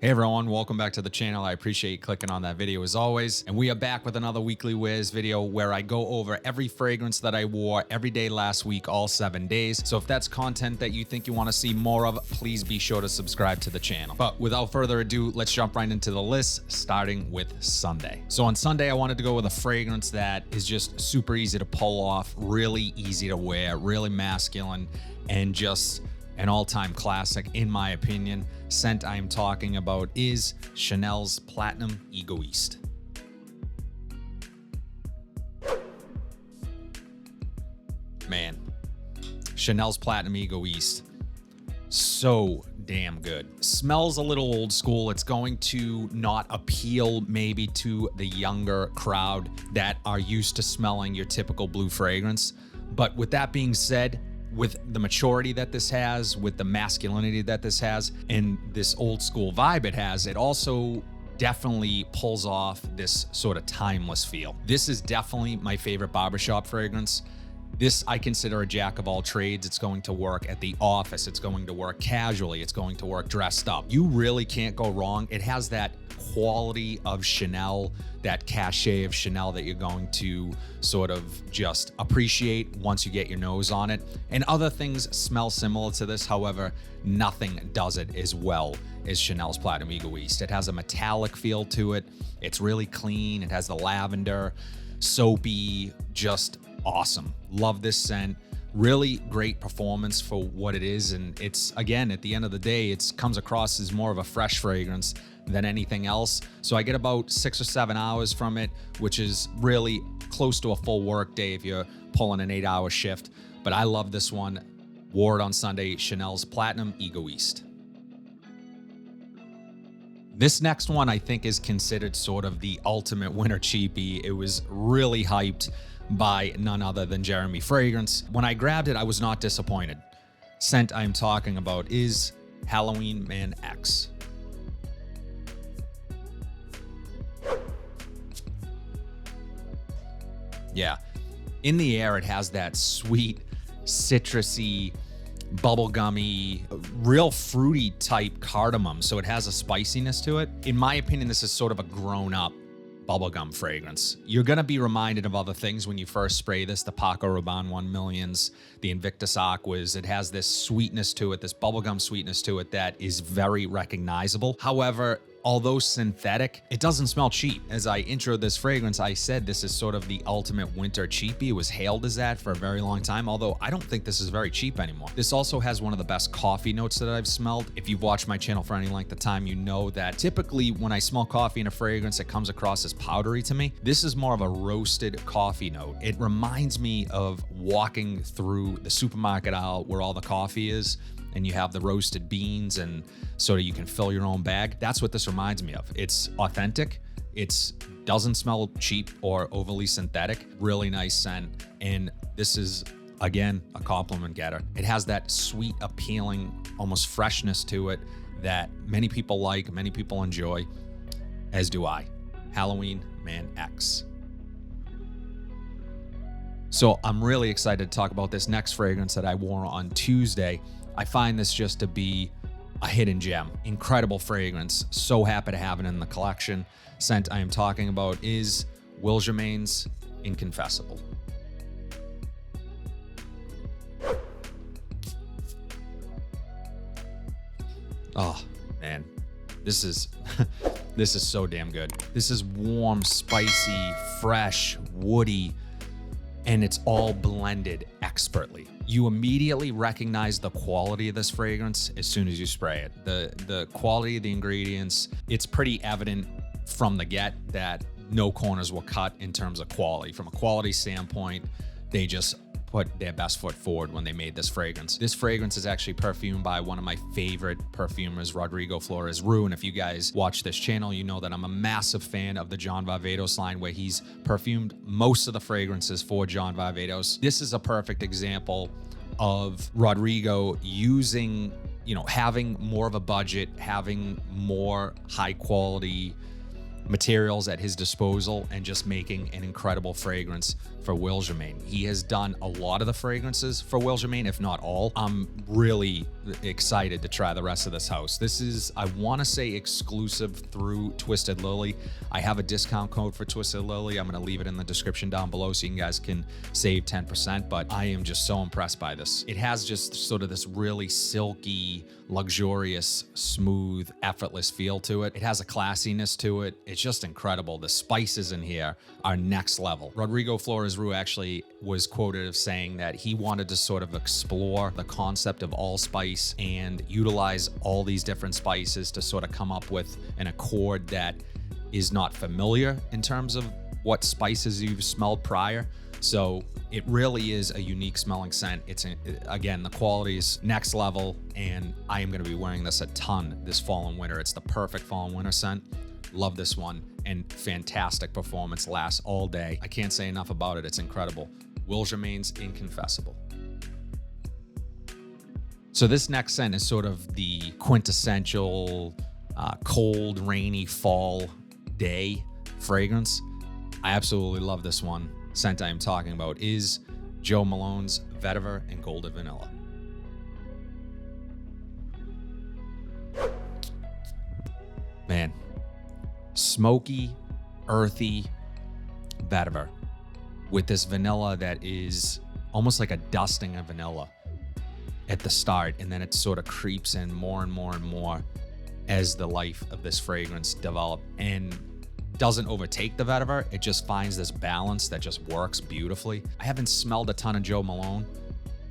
Hey everyone, welcome back to the channel. I appreciate you clicking on that video as always. And we are back with another Weekly Wears video where I go over every fragrance that I wore every day last week, all 7 days. So if that's content that you think you want to see more of, please be sure to subscribe to the channel. But without further ado, let's jump right into the list, starting with Sunday. So on Sunday, I wanted to go with a fragrance that is just super easy to pull off, really easy to wear, really masculine, and just an all-time classic, in my opinion. Scent I am talking about is Chanel's Platinum Egoist. Man, Chanel's Platinum Egoist, so damn good. Smells a little old school. It's going to not appeal maybe to the younger crowd that are used to smelling your typical blue fragrance. But with that being said, with the maturity that this has, with the masculinity that this has, and this old school vibe it has, it also definitely pulls off this sort of timeless feel. This is definitely my favorite barbershop fragrance. This I consider a jack of all trades. It's going to work at the office. It's going to work casually. It's going to work dressed up. You really can't go wrong. It has that quality of Chanel, that cachet of Chanel that you're going to sort of just appreciate once you get your nose on it. And other things smell similar to this. However, nothing does it as well as Chanel's Platinum Egoist. It has a metallic feel to it. It's really clean. It has the lavender, soapy, just awesome. Love this scent. Really great performance for what it is. And it's, again, at the end of the day, it comes across as more of a fresh fragrance than anything else. So I get about 6 or 7 hours from it, which is really close to a full work day if you're pulling an 8-hour shift. But I love this one. Wore it on Sunday, Chanel's Platinum Egoist. This next one I think is considered sort of the ultimate winter cheapie. It was really hyped by none other than Jermain fragrance. When I grabbed it, I was not disappointed. Scent I'm talking about is Halloween Man X. Yeah, in the air, it has that sweet, citrusy, bubblegummy, real fruity type cardamom. So it has a spiciness to it. In my opinion, this is sort of a grown-up bubblegum fragrance. You're going to be reminded of other things when you first spray this, the Paco Rabanne 1 Millions, the Invictus Aquas. It has this sweetness to it, this bubblegum sweetness to it that is very recognizable. However, although synthetic, it doesn't smell cheap. As I introed this fragrance, I said this is sort of the ultimate winter cheapie. It was hailed as that for a very long time, although I don't think this is very cheap anymore. This also has one of the best coffee notes that I've smelled. If you've watched my channel for any length of time, you know that typically when I smell coffee in a fragrance, it comes across as powdery to me. This is more of a roasted coffee note. It reminds me of walking through the supermarket aisle where all the coffee is, and you have the roasted beans and sort of you can fill your own bag. That's what this reminds me of. It's authentic. It doesn't smell cheap or overly synthetic. Really nice scent. And this is, again, a compliment getter. It has that sweet, appealing, almost freshness to it that many people like, many people enjoy, as do I. Halloween Man X. So I'm really excited to talk about this next fragrance that I wore on Tuesday. I find this just to be a hidden gem. Incredible fragrance. So happy to have it in the collection. Scent I am talking about is Wilgermain's Inconfessable. Oh, man. This is this is so damn good. This is warm, spicy, fresh, woody, and it's all blended expertly. You immediately recognize the quality of this fragrance as soon as you spray it. The quality of the ingredients, it's pretty evident from the get that no corners were cut in terms of quality. From a quality standpoint, they just put their best foot forward when they made this fragrance. This fragrance is actually perfumed by one of my favorite perfumers, Rodrigo Flores Rue. And if you guys watch this channel, you know that I'm a massive fan of the John Varvatos line, where he's perfumed most of the fragrances for John Varvatos. This is a perfect example of Rodrigo using, having more of a budget, having more high quality materials at his disposal and just making an incredible fragrance for Wilgermain. He has done a lot of the fragrances for Wilgermain, if not all. I'm really excited to try the rest of this house. This is, I want to say, exclusive through Twisted Lily. I have a discount code for Twisted Lily. I'm going to leave it in the description down below so you guys can save 10%, but I am just so impressed by this. It has just sort of this really silky, luxurious, smooth, effortless feel to it. It has a classiness to it. It's just incredible. The spices in here are next level. Rodrigo Flores Rue actually was quoted as saying that he wanted to sort of explore the concept of allspice and utilize all these different spices to sort of come up with an accord that is not familiar in terms of what spices you've smelled prior. So it really is a unique smelling scent. It's, again, the quality is next level, and I am going to be wearing this a ton this fall and winter. It's the perfect fall and winter scent. Love this one, and fantastic performance, lasts all day. I can't say enough about it. It's incredible. Wilgermain's Inconfessable. So this next scent is sort of the quintessential cold, rainy fall day fragrance. I absolutely love this one. Scent I am talking about is Joe Malone's Vetiver and Golden Vanilla. Man, smoky, earthy vetiver with this vanilla that is almost like a dusting of vanilla at the start, and then it sort of creeps in more and more and more as the life of this fragrance develops, and doesn't overtake the vetiver. It just finds this balance that just works beautifully. I haven't smelled a ton of Joe Malone,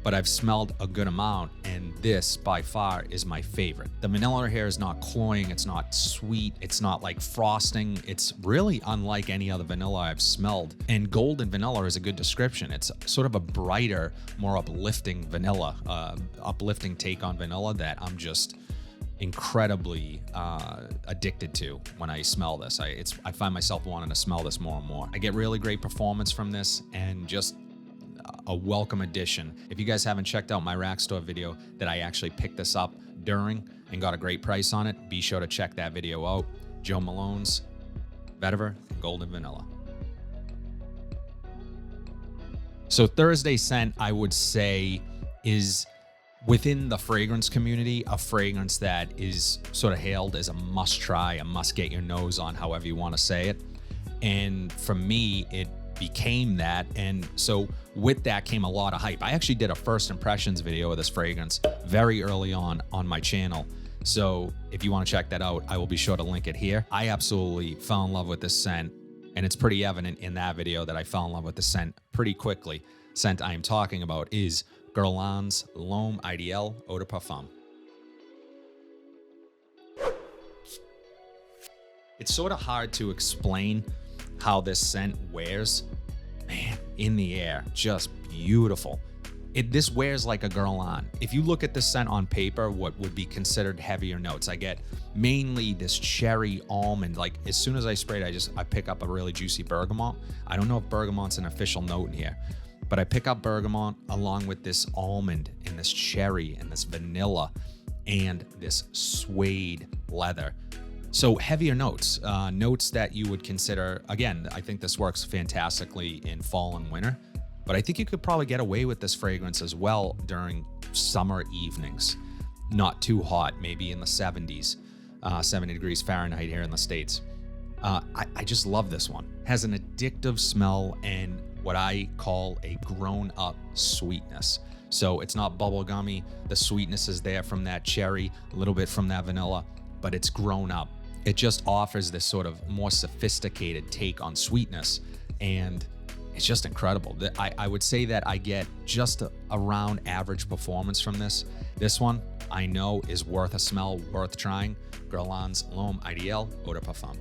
but I've smelled a good amount, and this by far is my favorite. The vanilla here is not cloying, it's not sweet, it's not like frosting. It's really unlike any other vanilla I've smelled. And golden vanilla is a good description. It's sort of a brighter, more uplifting vanilla, uplifting take on vanilla that I'm just incredibly addicted to when I smell this. I find myself wanting to smell this more and more. I get really great performance from this, and just a welcome addition. If you guys haven't checked out my rack store video that I actually picked this up during and got a great price on it, be sure to check that video out. Joe Malone's Vetiver and Golden Vanilla. So Thursday scent, I would say, is within the fragrance community, a fragrance that is sort of hailed as a must try, a must get your nose on, however you want to say it. And for me, it became that. And so with that came a lot of hype. I actually did a first impressions video of this fragrance very early on my channel. So if you want to check that out, I will be sure to link it here. I absolutely fell in love with this scent, and it's pretty evident in that video that I fell in love with the scent pretty quickly. Scent I am talking about is Guerlain's L'Homme Ideal Eau de Parfum. It's sort of hard to explain how this scent wears. Man, in the air, just beautiful. This wears like a Guerlain. If you look at this scent on paper, what would be considered heavier notes, I get mainly this cherry almond. Like as soon as I spray it, I pick up a really juicy bergamot. I don't know if bergamot's an official note in here, but I pick up bergamot along with this almond and this cherry and this vanilla and this suede leather. So heavier notes, notes that you would consider, again, I think this works fantastically in fall and winter, but I think you could probably get away with this fragrance as well during summer evenings. Not too hot, maybe in the 70s, 70 degrees Fahrenheit here in the States. I just love this one. Has an addictive smell and what I call a grown-up sweetness. So it's not bubblegummy. The sweetness is there from that cherry, a little bit from that vanilla, but it's grown up. It just offers this sort of more sophisticated take on sweetness, and it's just incredible. I would say that I get just around average performance from this. This one I know is worth a smell, worth trying. Guerlain's L'Homme Ideal Eau de Parfum.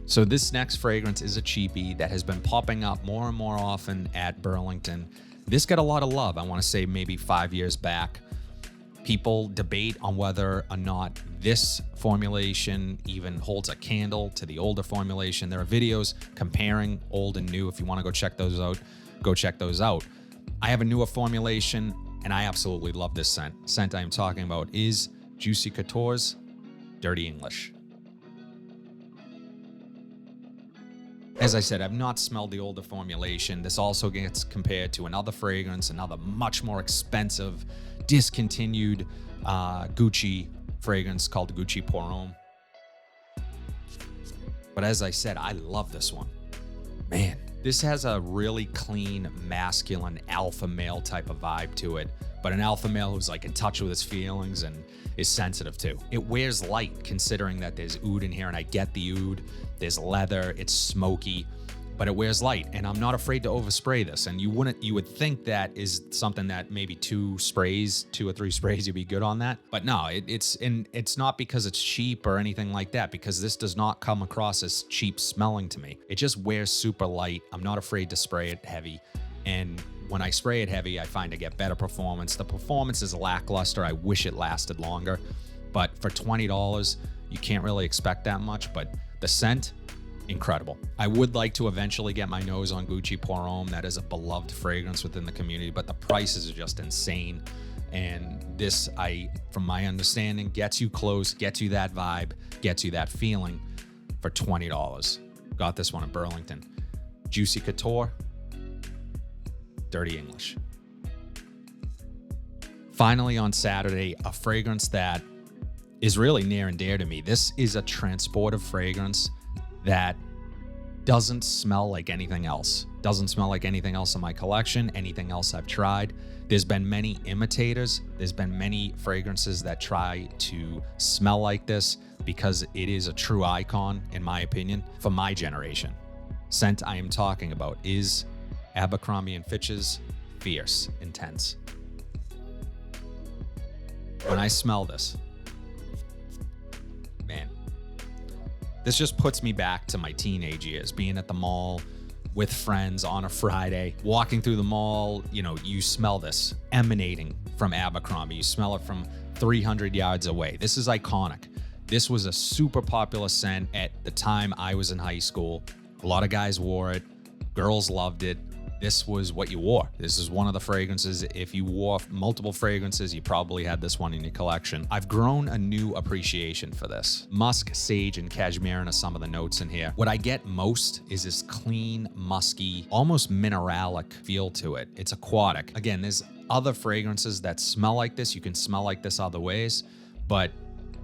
So this next fragrance is a cheapie that has been popping up more and more often at Burlington. This got a lot of love, I want to say maybe 5 years back. People debate on whether or not this formulation even holds a candle to the older formulation. There are videos comparing old and new. If you want to go check those out, go check those out. I have a newer formulation, and I absolutely love this scent. Scent I am talking about is Juicy Couture's Dirty English. As I said, I've not smelled the older formulation. This also gets compared to another fragrance, another much more expensive, discontinued Gucci fragrance called Gucci Pour Homme. But as I said, I love this one. Man, this has a really clean, masculine, alpha male type of vibe to it, but an alpha male who's like in touch with his feelings and is sensitive too. It wears light considering that there's oud in here, and I get the oud. There's leather, it's smoky, but it wears light, and I'm not afraid to overspray this. And you would think that is something that maybe 2 or 3 sprays, you'd be good on that. But no, it's not because it's cheap or anything like that, because this does not come across as cheap smelling to me. It just wears super light. I'm not afraid to spray it heavy. And when I spray it heavy, I find I get better performance. The performance is lackluster. I wish it lasted longer, but for $20, you can't really expect that much. But the scent, incredible. I would like to eventually get my nose on Gucci Pour Homme. That is a beloved fragrance within the community, but the prices are just insane. And this, from my understanding, gets you close, gets you that vibe, gets you that feeling for $20. Got this one at Burlington. Juicy Couture, Dirty English. Finally, on Saturday, a fragrance that is really near and dear to me. This is a transportive fragrance that doesn't smell like anything else. Doesn't smell like anything else in my collection, anything else I've tried. There's been many imitators. There's been many fragrances that try to smell like this because it is a true icon, in my opinion, for my generation. Scent I am talking about is Abercrombie & Fitch's Fierce Intense. When I smell this, man, this just puts me back to my teenage years, being at the mall with friends on a Friday, walking through the mall. You know, you smell this emanating from Abercrombie. You smell it from 300 yards away. This is iconic. This was a super popular scent at the time I was in high school. A lot of guys wore it. Girls loved it. This was what you wore. This is one of the fragrances. If you wore multiple fragrances, you probably had this one in your collection. I've grown a new appreciation for this. Musk, sage, and cashmere are some of the notes in here. What I get most is this clean, musky, almost mineralic feel to it. It's aquatic. Again, there's other fragrances that smell like this. You can smell like this other ways, but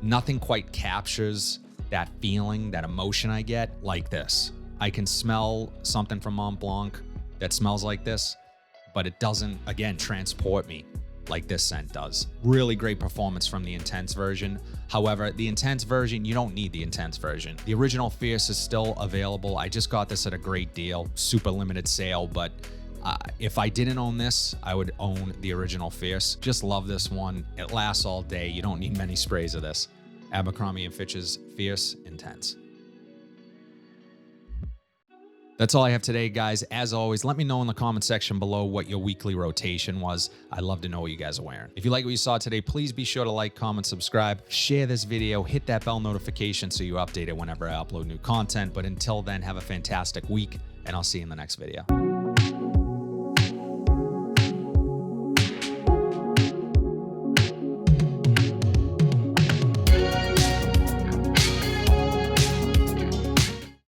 nothing quite captures that feeling, that emotion I get like this. I can smell something from Mont Blanc that smells like this, but it doesn't, again, transport me like this scent does. Really great performance from the Intense version. However, the Intense version, you don't need the Intense version. The original Fierce is still available. I just got this at a great deal, super limited sale, but if I didn't own this, I would own the original Fierce. Just love this one. It lasts all day. You don't need many sprays of this. Abercrombie & Fitch's Fierce Intense. That's all I have today, guys. As always, let me know in the comment section below what your weekly rotation was. I'd love to know what you guys are wearing. If you like what you saw today, please be sure to like, comment, subscribe, share this video, hit that bell notification so you're updated whenever I upload new content. But until then, have a fantastic week, and I'll see you in the next video.